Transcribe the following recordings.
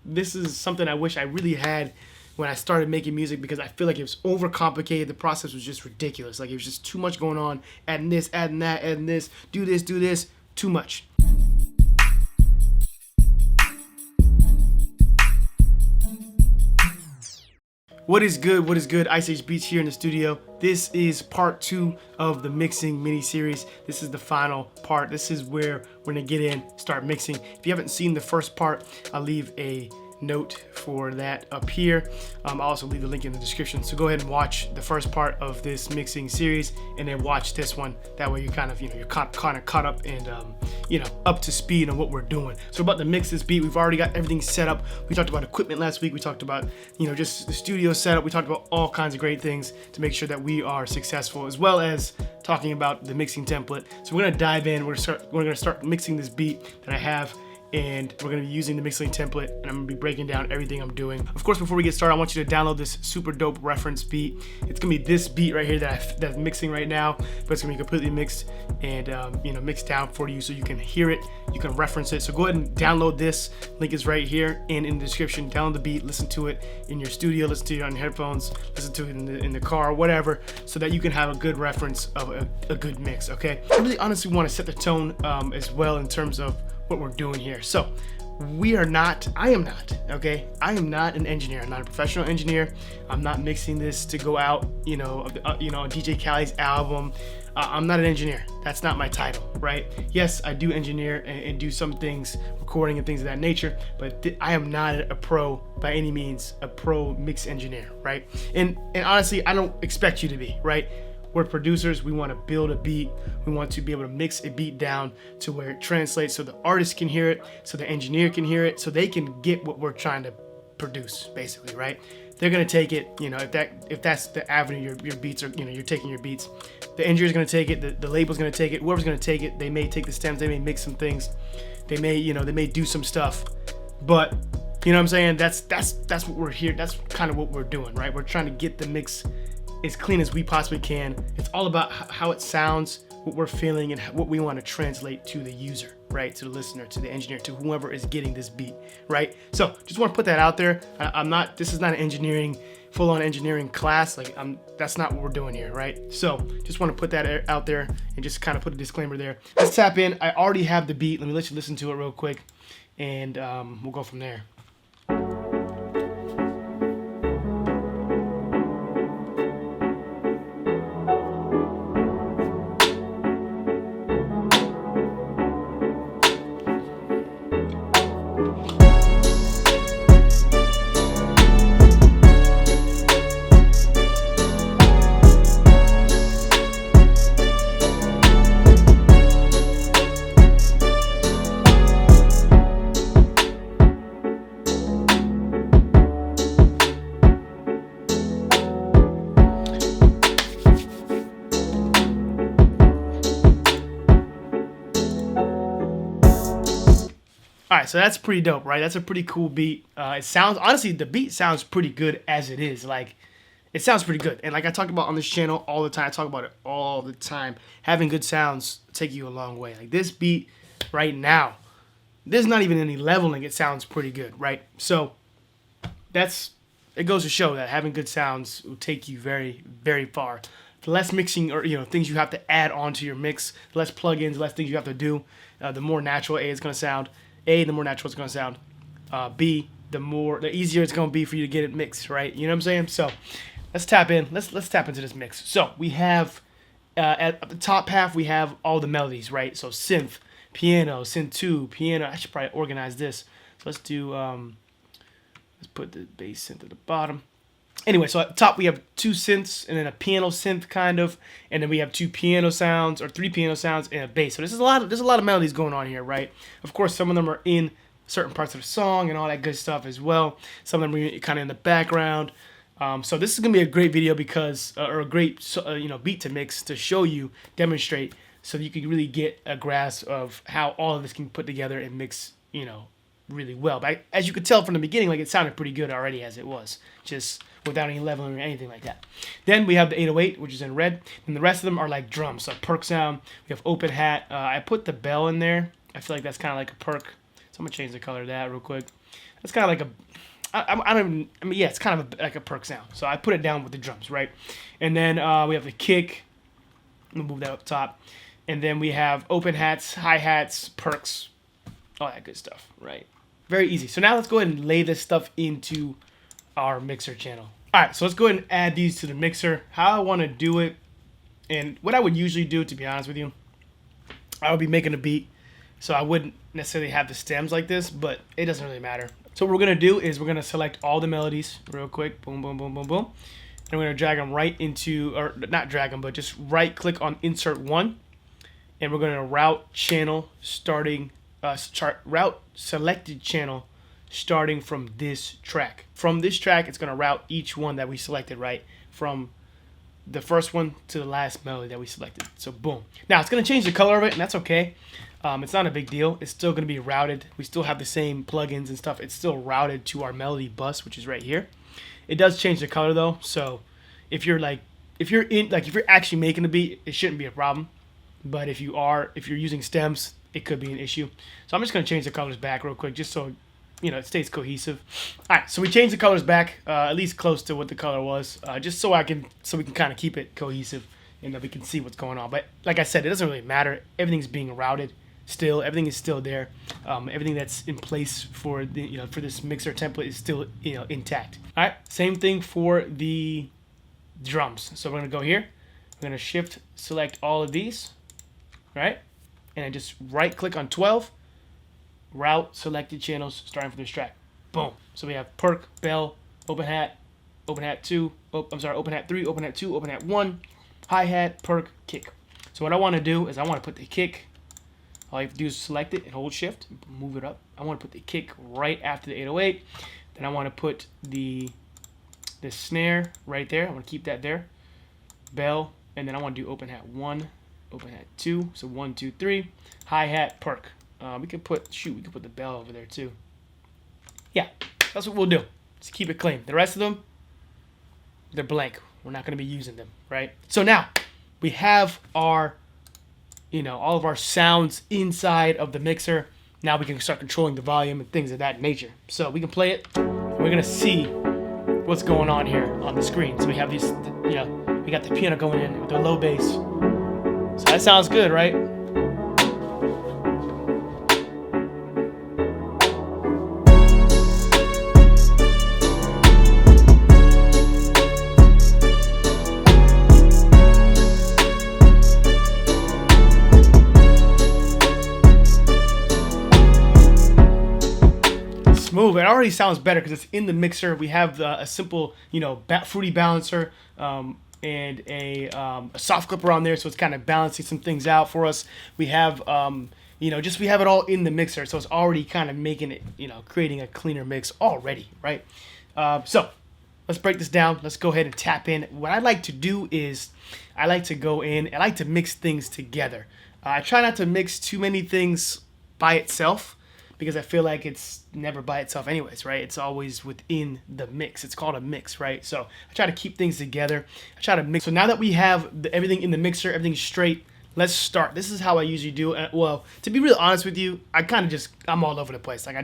this is something I wish I really had when I started making music, because I feel like it was overcomplicated. The process was just ridiculous. Like, it was just too much going on. Adding this, adding that, adding this, do this, too much. What is good? What is good? Ice Age Beats here in the studio. This is part 2 of the mixing mini series. This is the final part. This is where we're gonna get in, start mixing. If you haven't seen the first part, I'll leave a note for that up here. I'll also leave the link in the description. So go ahead and watch the first part of this mixing series, and then watch this one. That way you kind of, you're kind of caught up and up to speed on what we're doing. So about to mix this beat, we've already got everything set up. We talked about equipment last week. We talked about just the studio setup. We talked about all kinds of great things to make sure that we are successful, as well as talking about the mixing template. So we're gonna dive in. We're gonna start mixing this beat that I have, and we're going to be using the mixing template, and I'm going to be breaking down everything I'm doing. Of course, before we get started, I want you to download this super dope reference beat. It's going to be this beat right here that's mixing right now, but it's going to be completely mixed and mixed down for you so you can hear it, you can reference it. So go ahead and download this. Link is right here and in the description. Download the beat, listen to it in your studio, listen to it on your headphones, listen to it in the car, whatever, so that you can have a good reference of a good mix, okay? I really honestly want to set the tone as well in terms of what we're doing here. So I am not an engineer. I'm not a professional engineer. I'm not mixing this to go out, on DJ Khaled's album. I'm not an engineer. That's not my title, right? Yes, I do engineer and do some things, recording and things of that nature, but I am not a pro by any means, a pro mix engineer, right? And honestly, I don't expect you to be, right? We're producers. We want to build a beat. We want to be able to mix a beat down to where it translates so the artist can hear it, so the engineer can hear it, so they can get what we're trying to produce, basically, right? They're gonna take it, if that's the avenue your beats are, you're taking your beats. The engineer's gonna take it, the label's gonna take it, whoever's gonna take it. They may take the stems, they may mix some things, they may do some stuff, but you know what I'm saying? That's what we're here. That's kind of what we're doing, right? We're trying to get the mix as clean as we possibly can. It's all about how it sounds, what we're feeling, and what we want to translate to the user, right? To the listener, to the engineer, to whoever is getting this beat, right? So just want to put that out there. This is not an full-on engineering class. That's not what we're doing here, right? So just want to put that out there and just kind of put a disclaimer there. Let's tap in. I already have the beat. Let me let you listen to it real quick, and we'll go from there. All right, so that's pretty dope, right? That's a pretty cool beat. Honestly, the beat sounds pretty good as it is. It sounds pretty good. And like I talk about on this channel all the time, I talk about it all the time. Having good sounds take you a long way. Like this beat right now, there's not even any leveling. It sounds pretty good, right? So it goes to show that having good sounds will take you very, very far. The less mixing or things you have to add onto your mix, the less plugins, the less things you have to do, the more natural it's going to sound. A, the more natural it's going to sound. B, the easier it's going to be for you to get it mixed, right? You know what I'm saying? So let's tap in. Let's tap into this mix. So we have at the top half, we have all the melodies, right? So synth, piano, synth 2, piano. I should probably organize this. So let's do, let's put the bass synth at the bottom. Anyway, so at the top we have 2 synths and then a piano synth kind of, and then we have 2 piano sounds or 3 piano sounds and a bass. So there's a lot of melodies going on here, right? Of course, some of them are in certain parts of the song and all that good stuff as well. Some of them are kind of in the background. So this is gonna be a great video because, or a great beat to mix to show you, demonstrate, so you can really get a grasp of how all of this can put together and mix, really well. But as you could tell from the beginning, it sounded pretty good already as it was, just without any leveling or anything like that. Then we have the 808, which is in red, and the rest of them are like drums, so perk sound. We have open hat. I put the bell in there. I feel like that's kind of like a perk, so I'm gonna change the color of that real quick. That's kind of like a, I don't even, I mean, yeah, it's kind of like a perk sound. So I put it down with the drums, right? And then we have the kick. Let me move that up top. And then we have open hats, hi-hats, perks, all that good stuff, right? Very easy. So now let's go ahead and lay this stuff into our mixer channel. All right, so let's go ahead and add these to the mixer. How I want to do it, and what I would usually do, to be honest with you, I would be making a beat, so I wouldn't necessarily have the stems like this, but it doesn't really matter. So what we're going to do is we're going to select all the melodies real quick. Boom, boom, boom, boom, boom. And we're going to drag them right into, or not drag them, but just right click on insert one. And we're going to route channel starting, route selected channel starting from this track. From this track, it's going to route each one that we selected, right? From the first one to the last melody that we selected. So boom. Now it's going to change the color of it, and that's okay. It's not a big deal. It's still going to be routed. We still have the same plugins and stuff. It's still routed to our melody bus, which is right here. It does change the color though. So if you're actually making a beat, it shouldn't be a problem. But if you're using stems, it could be an issue. So I'm just going to change the colors back real quick, just so it stays cohesive. All right, so we changed the colors back, at least close to what the color was, just so we can kind of keep it cohesive and that we can see what's going on. But like I said, it doesn't really matter. Everything's being routed still. Everything is still there. Everything that's in place for for this mixer template is still intact. All right, same thing for the drums. So we're gonna go here. We're gonna shift select all of these, right? And then just right click on 12. Route selected channels starting from this track. Boom. So we have perk, bell, open hat 2, open hat 3, open hat 2, open hat 1, hi-hat, perk, kick. So what I want to do is I want to put the kick, all you have to do is select it and hold shift, move it up. I want to put the kick right after the 808. Then I want to put the snare right there. I want to keep that there. Bell, and then I want to do open hat 1, open hat 2, so 1, 2, 3, hi-hat, perk. We could put the bell over there too. Yeah, that's what we'll do. Just keep it clean. The rest of them, they're blank. We're not going to be using them, right? So now we have our, all of our sounds inside of the mixer. Now we can start controlling the volume and things of that nature. So we can play it. We're going to see what's going on here on the screen. So we have these, we got the piano going in with the low bass. So that sounds good, right? Smooth. It already sounds better because it's in the mixer. We have a simple, fruity balancer and a soft clipper on there, so it's kind of balancing some things out for us. We have, we have it all in the mixer, so it's already kind of making it, creating a cleaner mix already, right? So let's break this down. Let's go ahead and tap in. What I like to do is I like to go in. I like to mix things together. I try not to mix too many things by itself, because I feel like it's never by itself anyways, right? It's always within the mix. It's called a mix, right? So I try to keep things together. I try to mix. So now that we have everything in the mixer, everything's straight, let's start. This is how I usually do it. Well, to be real honest with you, I'm all over the place. Like I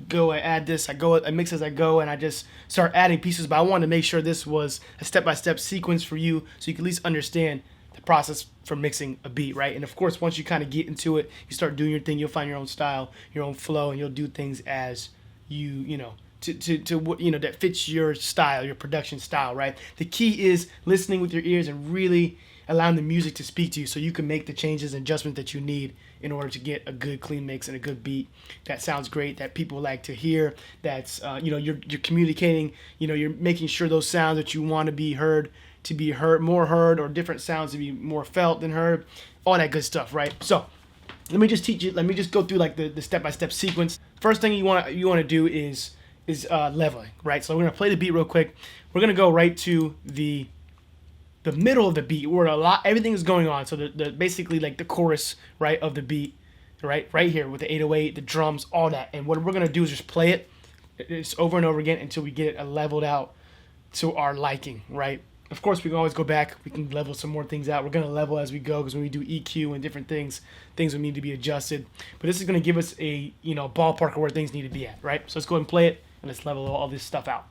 go, I add this, I mix as I go, and I just start adding pieces. But I wanted to make sure this was a step-by-step sequence for you, so you can at least understand the process for mixing a beat, right? And of course, once you kind of get into it, you start doing your thing, you'll find your own style, your own flow, and you'll do things as to what that fits your style, your production style, right? The key is listening with your ears and really allowing the music to speak to you, so you can make the changes and adjustments that you need in order to get a good clean mix and a good beat that sounds great, that people like to hear. That's you're communicating, you're making sure those sounds that you want to be heard, more heard, or different sounds to be more felt than heard, all that good stuff, right? So let me just go through like the step-by-step sequence. First thing you want to do is leveling, right? So we're gonna play the beat real quick. We're gonna go right to the middle of the beat where everything is going on. So the basically like the chorus, right, of the beat, right here with the 808, the drums, all that. And what we're gonna do is just play it over and over again until we get it leveled out to our liking, right? Of course, we can always go back. We can level some more things out. We're going to level as we go because when we do EQ and different things will need to be adjusted. But this is going to give us a, ballpark of where things need to be at, right? So let's go ahead and play it, and let's level all this stuff out.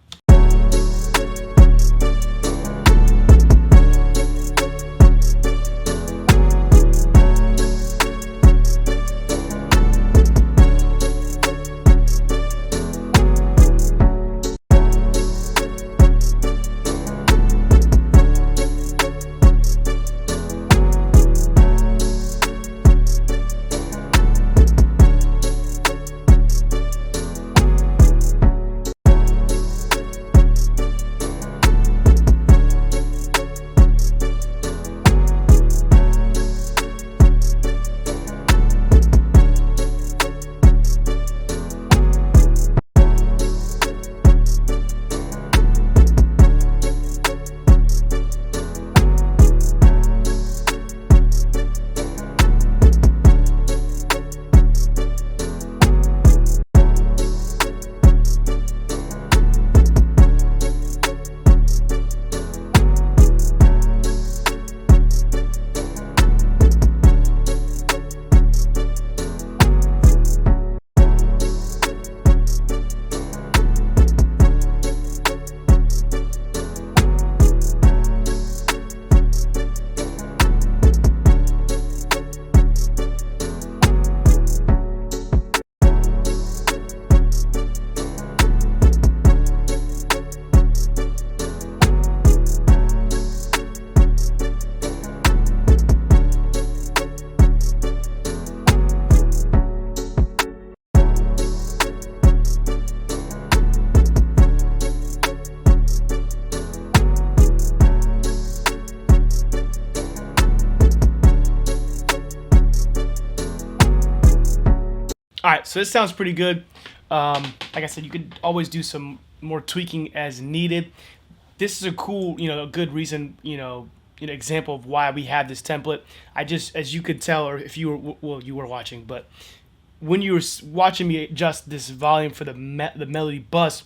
All right, so this sounds pretty good. Like I said, you could always do some more tweaking as needed. This is a cool, a good reason, example of why we have this template. I just, as you could tell, or if you were, you were watching, but when you were watching me adjust this volume for the melody bus,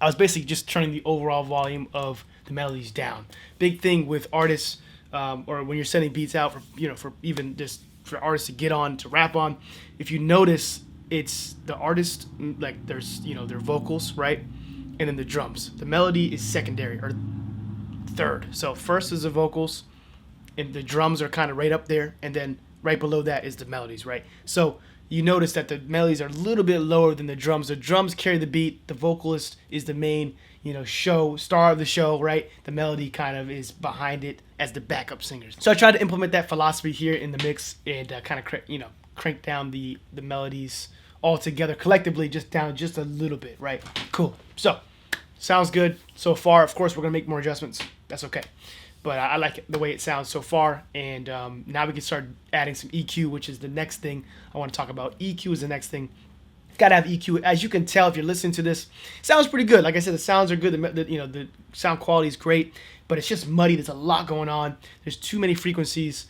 I was basically just turning the overall volume of the melodies down. Big thing with artists, or when you're sending beats out for, for even just for artists to get on, to rap on, if you notice, it's the artist, like there's, their vocals, right? And then the drums. The melody is secondary, or third. So first is the vocals, and the drums are kind of right up there, and then right below that is the melodies, right? So you notice that the melodies are a little bit lower than the drums. The drums carry the beat. The vocalist is the main, star of the show, right? The melody kind of is behind it as the backup singers. So I tried to implement that philosophy here in the mix and kind of, crank down the melodies all together collectively, just down just a little bit, right? Cool. So sounds good so far. Of course, we're gonna make more adjustments. That's okay. But I like it, the way it sounds so far. And now we can start adding some EQ, which is the next thing I want to talk about. EQ is the next thing. Got to have EQ. As you can tell, if you're listening to this, it sounds pretty good. Like I said, the sounds are good. The sound quality is great, but it's just muddy. There's a lot going on. There's too many frequencies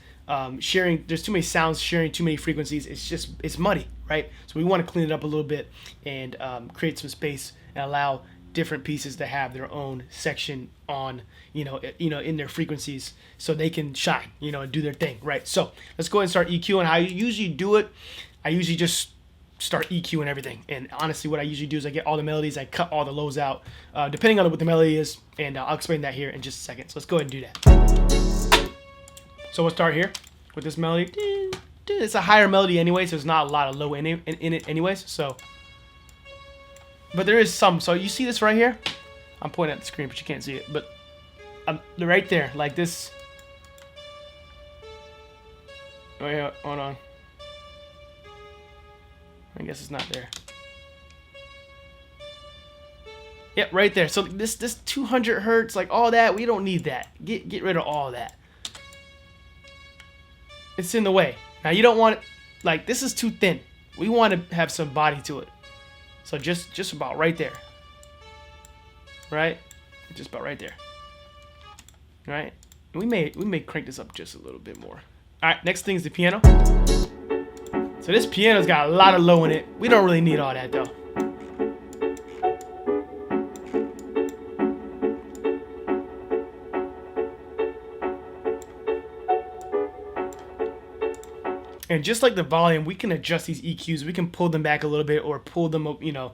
sharing. There's too many sounds sharing too many frequencies. It's muddy, right? So we want to clean it up a little bit and create some space and allow different pieces to have their own section on, in their frequencies, so they can shine, and do their thing, right? So let's go ahead and start EQing. How I usually do it, I usually just start EQing everything. And honestly, what I usually do is I get all the melodies, I cut all the lows out, depending on what the melody is, and I'll explain that here in just a second. So let's go ahead and do that. So we'll start here with this melody. It's a higher melody anyway, so there's not a lot of low in it anyways. So, but there is some. So you see this right here? I'm pointing at the screen, but you can't see it. But right there, like this. Oh yeah, hold on. I guess it's not there. Yep, right there. So this 200 hertz, like all that, we don't need that. Get rid of all that. It's in the way. Now you don't want it, like this is too thin. We want to have some body to it. So just about right there. Right? Just about right there. Right? And we may crank this up just a little bit more. Alright, next thing is the piano. So this piano's got a lot of low in it. We don't really need all that though. And just like the volume, we can adjust these EQs. We can pull them back a little bit or pull them, you know,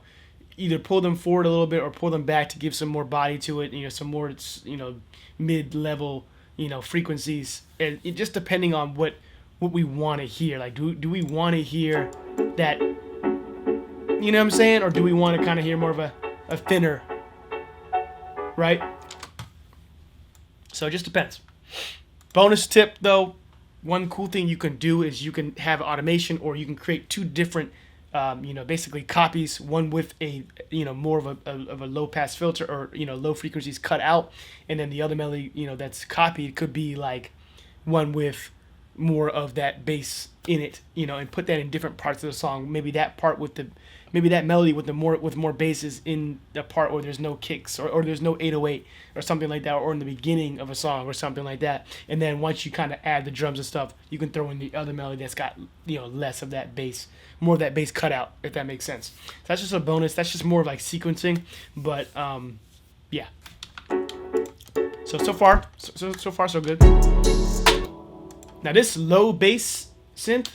either pull them forward a little bit or pull them back to give some more body to it, you know, some more, you know, mid-level, you know, frequencies. And it just depending on what we want to hear. Like, do we want to hear that, you know what I'm saying? Or do we want to kind of hear more of a thinner, right? So it just depends. Bonus tip though, one cool thing you can do is you can have automation, or you can create two different, you know, basically copies. One with a, you know, more of a low pass filter, or, you know, low frequencies cut out, and then the other melody, you know, that's copied could be like one with more of that bass in it, you know, and put that in different parts of the song. Maybe that part with the, maybe that melody with more basses in the part where there's no kicks, or there's no 808 or something like that, or in the beginning of a song or something like that. And then once you kind of add the drums and stuff, you can throw in the other melody that's got, you know, less of that bass, more of that bass cut out, if that makes sense. So that's just a bonus. That's just more of like sequencing, but yeah. So far so good. Now this low bass synth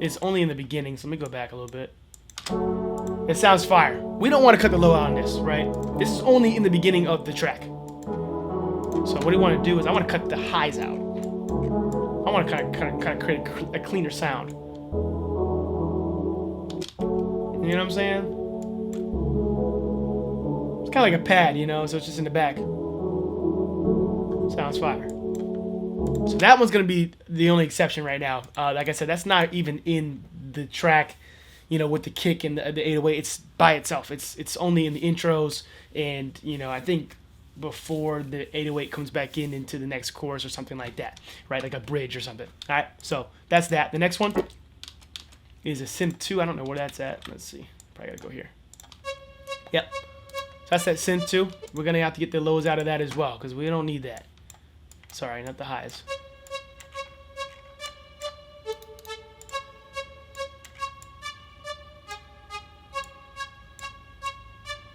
is only in the beginning, so let me go back a little bit. It sounds fire. We don't want to cut the low out on this, right? This is only in the beginning of the track. So what I want to do is I want to cut the highs out. I want to kind of create a cleaner sound. You know what I'm saying? It's kind of like a pad, you know, so it's just in the back. Sounds fire. So that one's going to be the only exception right now. Like I said, that's not even in the track, you know, with the kick and the 808. It's by itself. It's only in the intros, and, you know, I think before the 808 comes back into the next chorus or something like that, right? Like a bridge or something. All right, so that's that. The next one is a synth 2. I don't know where that's at. Let's see. Probably got to go here. Yep. So that's that synth 2. We're going to have to get the lows out of that as well, because we don't need that. Sorry, not the highs.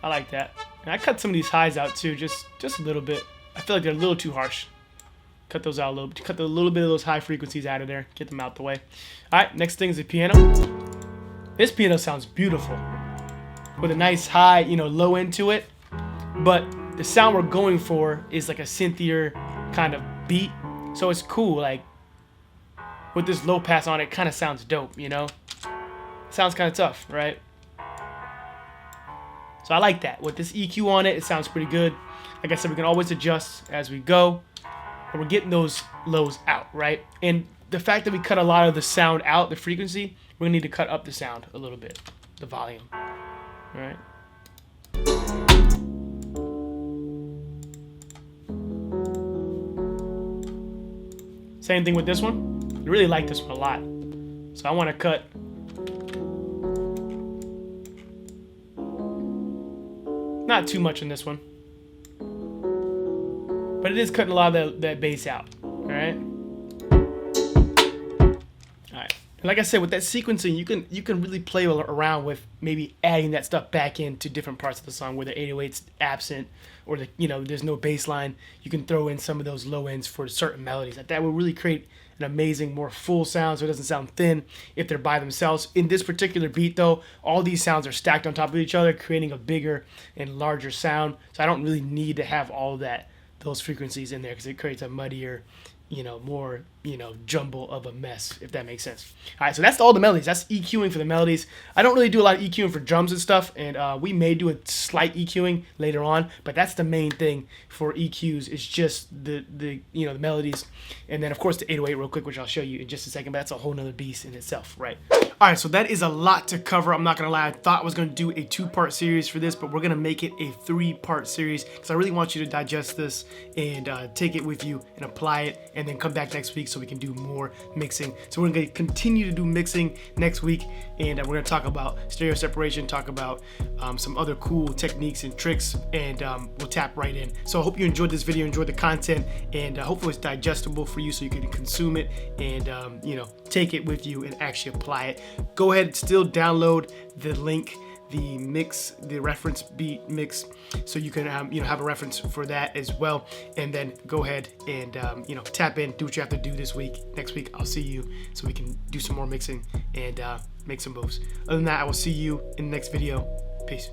I like that. And I cut some of these highs out too, just a little bit. I feel like they're a little too harsh. Cut those out a little bit. Cut a little bit of those high frequencies out of there. Get them out the way. All right, next thing is the piano. This piano sounds beautiful, with a nice high, you know, low end to it. But the sound we're going for is like a synthier kind of beat, so it's cool. Like with this low pass on it, kind of sounds dope, you know. Sounds kind of tough, right? So I like that. With this EQ on it, it sounds pretty good. Like I said, we can always adjust as we go, but we're getting those lows out, right? And the fact that we cut a lot of the sound out, the frequency, we're gonna need to cut up the sound a little bit, the volume, all right? Same thing with this one. I really like this one a lot. So I want to cut not too much in this one, but it is cutting a lot of that bass out. All right. All right. And like I said, with that sequencing, you can really play around with maybe adding that stuff back into different parts of the song where the 808's absent, or the, you know, there's no bass line. You can throw in some of those low ends for certain melodies. That will really create an amazing, more full sound, so it doesn't sound thin if they're by themselves. In this particular beat though, all these sounds are stacked on top of each other, creating a bigger and larger sound. So I don't really need to have all of those frequencies in there, because it creates a muddier, you know, more, you know, jumble of a mess, if that makes sense. All right, so that's all the melodies. That's EQing for the melodies. I don't really do a lot of EQing for drums and stuff, and we may do a slight EQing later on, but that's the main thing for EQs, is just the you know, the melodies, and then of course the 808 real quick, which I'll show you in just a second, but that's a whole nother beast in itself, right? All right, so that is a lot to cover. I'm not gonna lie, I thought I was gonna do a 2-part series for this, but we're gonna make it a 3-part series, because I really want you to digest this and take it with you and apply it, and then come back next week so we can do more mixing. So we're gonna continue to do mixing next week, and we're gonna talk about stereo separation, talk about some other cool techniques and tricks, and we'll tap right in. So I hope you enjoyed this video, enjoyed the content, and hopefully it's digestible for you so you can consume it and you know, take it with you and actually apply it. Go ahead and still download the link the mix, the reference beat mix, so you can have a reference for that as well. And then go ahead and tap in, do what you have to do this week. Next week I'll see you so we can do some more mixing and make some moves. Other than that, I will see you in the next video. Peace.